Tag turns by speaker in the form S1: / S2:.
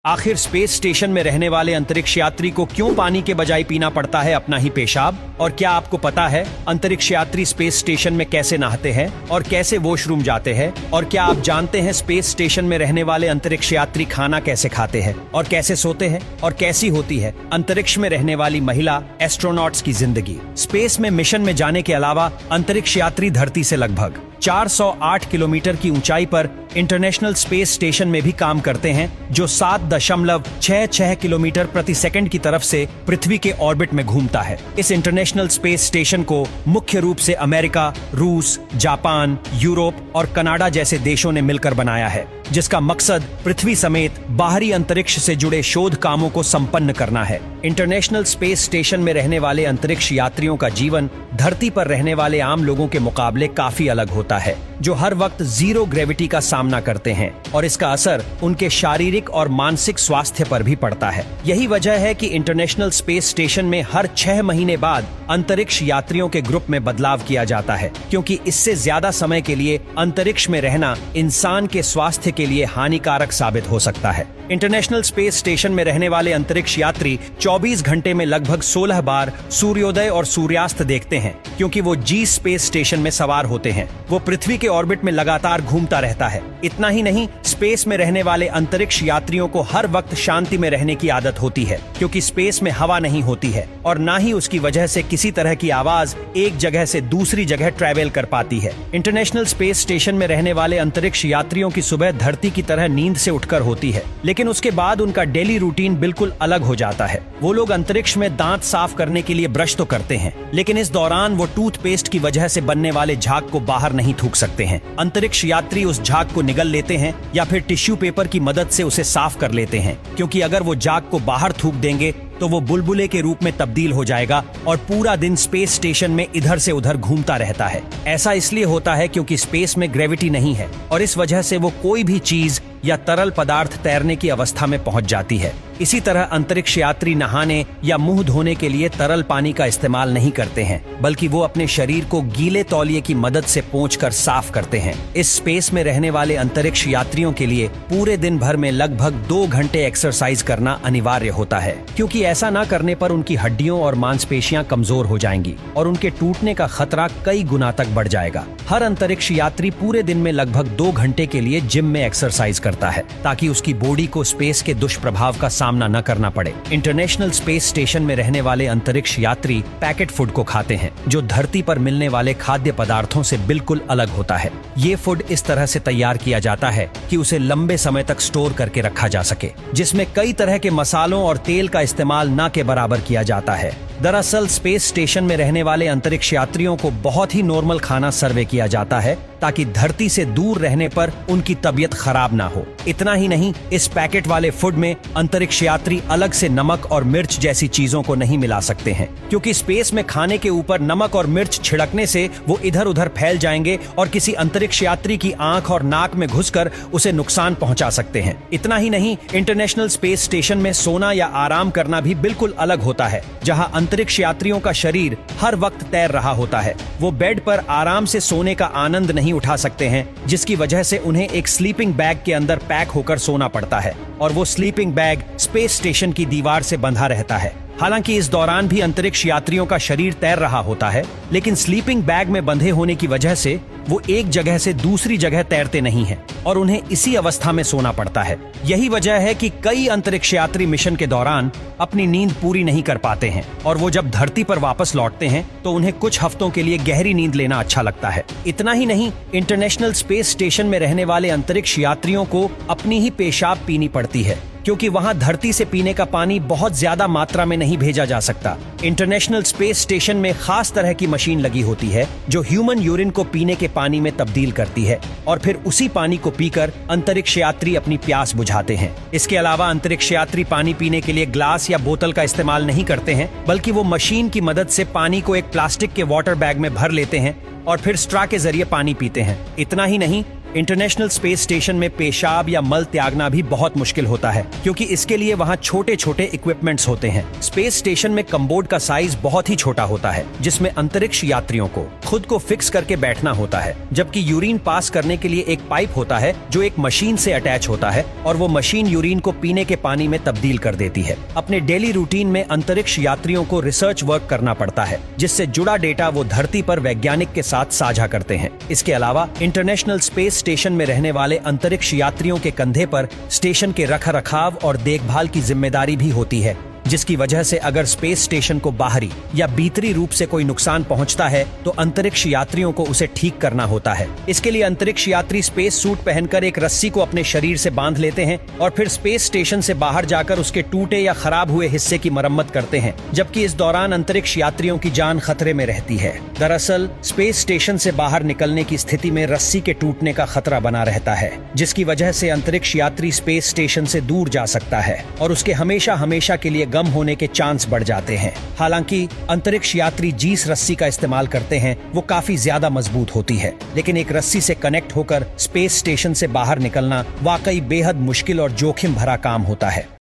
S1: आखिर space station में रहने वाले अंतरिक्ष यात्री को क्यों पानी के बजाय पीना पड़ता है अपना ही पेशाब? और क्या आपको पता है अंतरिक्ष यात्री स्पेस स्टेशन में कैसे नहाते हैं और कैसे वॉशरूम जाते हैं? और क्या आप जानते हैं स्पेस स्टेशन में रहने वाले अंतरिक्ष यात्री खाना कैसे खाते हैं और कैसे सोते हैं और कैसी होती है अंतरिक्ष में रहने वाली महिला एस्ट्रोनॉट्स की जिंदगी? स्पेस में मिशन में जाने के अलावा अंतरिक्ष यात्री धरती से लगभग 408 किलोमीटर की ऊंचाई पर इंटरनेशनल स्पेस स्टेशन में भी काम करते हैं, जो 7.66 किलोमीटर प्रति सेकंड की तरफ से पृथ्वी के ऑर्बिट में घूमता है। इस इंटरनेशनल स्पेस स्टेशन को मुख्य रूप से अमेरिका, रूस, जापान, यूरोप और कनाडा जैसे देशों ने मिलकर बनाया है, जिसका मकसद पृथ्वी समेत बाहरी अंतरिक्ष से जुड़े शोध कामों को संपन्न करना है। इंटरनेशनल स्पेस स्टेशन में रहने वाले अंतरिक्ष यात्रियों का जीवन धरती पर रहने वाले आम लोगों के मुकाबले काफी अलग होता है, जो हर वक्त जीरो ग्रेविटी का सामना करते हैं और इसका असर उनके शारीरिक और मानसिक स्वास्थ्य पर भी पड़ता है। यही वजह है कि इंटरनेशनल स्पेस स्टेशन में हर 6 महीने बाद अंतरिक्ष यात्रियों के ग्रुप में बदलाव किया जाता है, क्योंकि इससे ज्यादा समय के लिए अंतरिक्ष में रहना इंसान के स्वास्थ्य के लिए हानिकारक साबित हो सकता है। इंटरनेशनल स्पेस स्टेशन में रहने वाले अंतरिक्ष यात्री 24 घंटे में लगभग 16 बार सूर्योदय और सूर्यास्त देखते हैं, क्योंकि वो जी स्पेस स्टेशन में सवार होते हैं। वो पृथ्वी के ऑर्बिट में लगातार घूमता रहता है। इतना ही नहीं, स्पेस में रहने वाले अंतरिक्ष यात्रियों को हर वक्त शांति में रहने की आदत होती है, क्योंकि स्पेस में हवा नहीं होती है और ना ही उसकी वजह से किसी तरह की आवाज एक जगह से दूसरी जगह ट्रैवल कर पाती है। इंटरनेशनल स्पेस स्टेशन में रहने वाले अंतरिक्ष यात्रियों की सुबह धरती की तरह नींद से उठकर होती है, लेकिन उसके बाद उनका डेली रूटीन बिल्कुल अलग हो जाता है। वो लोग अंतरिक्ष में दांत साफ करने के लिए ब्रश तो करते हैं, लेकिन इस दौरान वो टूथपेस्ट की वजह से बनने वाले झाग को बाहर नहीं थूक सकते हैं। अंतरिक्ष यात्री उस झाग को निगल लेते हैं या फिर टिश्यू पेपर की मदद से उसे साफ कर लेते हैं, क्योंकि अगर वो झाग को बाहर थूक देंगे तो वो बुलबुले के रूप में तब्दील हो जाएगा और पूरा दिन स्पेस स्टेशन में इधर से उधर घूमता रहता है। ऐसा इसलिए होता है क्योंकि स्पेस में ग्रेविटी नहीं है और इस वजह से वो कोई भी चीज या तरल पदार्थ तैरने की अवस्था में पहुंच जाती है। इसी तरह अंतरिक्ष यात्री नहाने या मुंह धोने के लिए तरल पानी का इस्तेमाल नहीं करते हैं, बल्कि वो अपने शरीर को गीले तौलिए की मदद से पोंछकर साफ करते हैं। इस स्पेस में रहने वाले अंतरिक्ष यात्रियों के लिए पूरे दिन भर में लगभग 2 घंटे एक्सरसाइज करना अनिवार्य होता है, क्योंकि ऐसा ना करने पर उनकी हड्डियों और मांसपेशियां कमजोर हो जाएंगी और उनके टूटने का खतरा कई गुना तक बढ़ जाएगा। हर अंतरिक्ष यात्री पूरे दिन में लगभग 2 घंटे के लिए जिम में एक्सरसाइज करता है, ताकि उसकी बॉडी को स्पेस के दुष्प्रभाव का सामना न करना पड़े। इंटरनेशनल स्पेस स्टेशन में रहने वाले अंतरिक्ष यात्री पैकेट फूड को खाते हैं, जो धरती पर मिलने वाले खाद्य पदार्थों से बिल्कुल अलग होता है। ये फूड इस तरह से तैयार किया जाता है कि उसे लंबे समय तक स्टोर करके रखा जा सके, जिसमें कई तरह के मसालों और तेल का इस्तेमाल न के बराबर किया जाता है। दरअसल स्पेस स्टेशन में रहने वाले अंतरिक्ष यात्रियों को बहुत ही नॉर्मल खाना सर्वे किया जाता है, ताकि धरती से दूर रहने पर उनकी तबीयत खराब ना हो। इतना ही नहीं, इस पैकेट वाले फूड में अंतरिक्ष यात्री अलग से नमक और मिर्च जैसी चीजों को नहीं मिला सकते हैं, क्योंकि स्पेस में खाने के ऊपर नमक और मिर्च छिड़कने से वो इधर उधर फैल जाएंगे और किसी अंतरिक्ष यात्री की आंख और नाक में घुसकर उसे नुकसान पहुंचा सकते हैं। इतना ही नहीं, इंटरनेशनल स्पेस स्टेशन में सोना या आराम करना भी बिल्कुल अलग होता है। जहां अंतरिक्ष यात्रियों का शरीर हर वक्त तैर रहा होता है, वो बेड पर आराम से सोने का आनंद नहीं उठा सकते हैं, जिसकी वजह से उन्हें एक स्लीपिंग बैग के अंदर पैक होकर सोना पड़ता है और वो स्लीपिंग बैग स्पेस स्टेशन की दीवार से बंधा रहता है। हालांकि इस दौरान भी अंतरिक्ष यात्रियों का शरीर तैर रहा होता है, लेकिन स्लीपिंग बैग में बंधे होने की वजह से वो एक जगह से दूसरी जगह तैरते नहीं हैं और उन्हें इसी अवस्था में सोना पड़ता है। यही वजह है कि कई अंतरिक्ष यात्री मिशन के दौरान अपनी नींद पूरी नहीं कर पाते हैं और वो जब धरती पर वापस लौटते हैं तो उन्हें कुछ हफ्तों के लिए गहरी नींद लेना अच्छा लगता है। इतना ही नहीं, इंटरनेशनल स्पेस स्टेशन में रहने वाले अंतरिक्ष यात्रियों को अपनी ही पेशाब पीनी पड़ती है, क्योंकि वहां धरती से पीने का पानी बहुत ज्यादा मात्रा में नहीं भेजा जा सकता। इंटरनेशनल स्पेस स्टेशन में खास तरह की मशीन लगी होती है, जो ह्यूमन यूरिन को पीने के पानी में तब्दील करती है और फिर उसी पानी को पीकर अंतरिक्ष यात्री अपनी प्यास बुझाते हैं। इसके अलावा अंतरिक्ष यात्री पानी पीने के लिए ग्लास या बोतल का इस्तेमाल नहीं करते हैं, बल्कि वो मशीन की मदद से पानी को एक प्लास्टिक के वाटर बैग में भर लेते हैं और फिर स्ट्रा के जरिए पानी पीते हैं। इतना ही नहीं, इंटरनेशनल स्पेस स्टेशन में पेशाब या मल त्यागना भी बहुत मुश्किल होता है, क्योंकि इसके लिए वहाँ छोटे छोटे इक्विपमेंट्स होते हैं। स्पेस स्टेशन में कम्बोर्ड का साइज बहुत ही छोटा होता है, जिसमें अंतरिक्ष यात्रियों को खुद को फिक्स करके बैठना होता है, जबकि यूरिन पास करने के लिए एक पाइप होता है जो एक मशीन से अटैच होता है, और वो मशीन यूरिन को पीने के पानी में तब्दील कर देती है। अपने डेली रूटीन में अंतरिक्ष यात्रियों को रिसर्च वर्क करना पड़ता है, जिससे जुड़ा डेटा वो धरती पर वैज्ञानिक के साथ साझा करते हैं। इसके अलावा इंटरनेशनल स्पेस स्टेशन में रहने वाले अंतरिक्ष यात्रियों के कंधे पर स्टेशन के रखरखाव और देखभाल की जिम्मेदारी भी होती है, जिसकी वजह से अगर स्पेस स्टेशन को बाहरी या भीतरी रूप से कोई नुकसान पहुंचता है तो अंतरिक्ष यात्रियों को उसे ठीक करना होता है। इसके लिए अंतरिक्ष यात्री स्पेस सूट पहनकर एक रस्सी को अपने शरीर से बांध लेते हैं और फिर स्पेस स्टेशन से बाहर जाकर उसके टूटे या खराब हुए हिस्से की मरम्मत करते हैं, जबकि इस दौरान अंतरिक्ष यात्रियों की जान खतरे में रहती है। दरअसल स्पेस स्टेशन से बाहर निकलने की स्थिति में रस्सी के टूटने का खतरा बना रहता है, जिसकी वजह से अंतरिक्ष यात्री स्पेस स्टेशन से दूर जा सकता है और उसके हमेशा हमेशा के लिए गम होने के चांस बढ़ जाते हैं। हालांकि अंतरिक्ष यात्री जिस रस्सी का इस्तेमाल करते हैं वो काफी ज्यादा मजबूत होती है, लेकिन एक रस्सी से कनेक्ट होकर स्पेस स्टेशन से बाहर निकलना वाकई बेहद मुश्किल और जोखिम भरा काम होता है।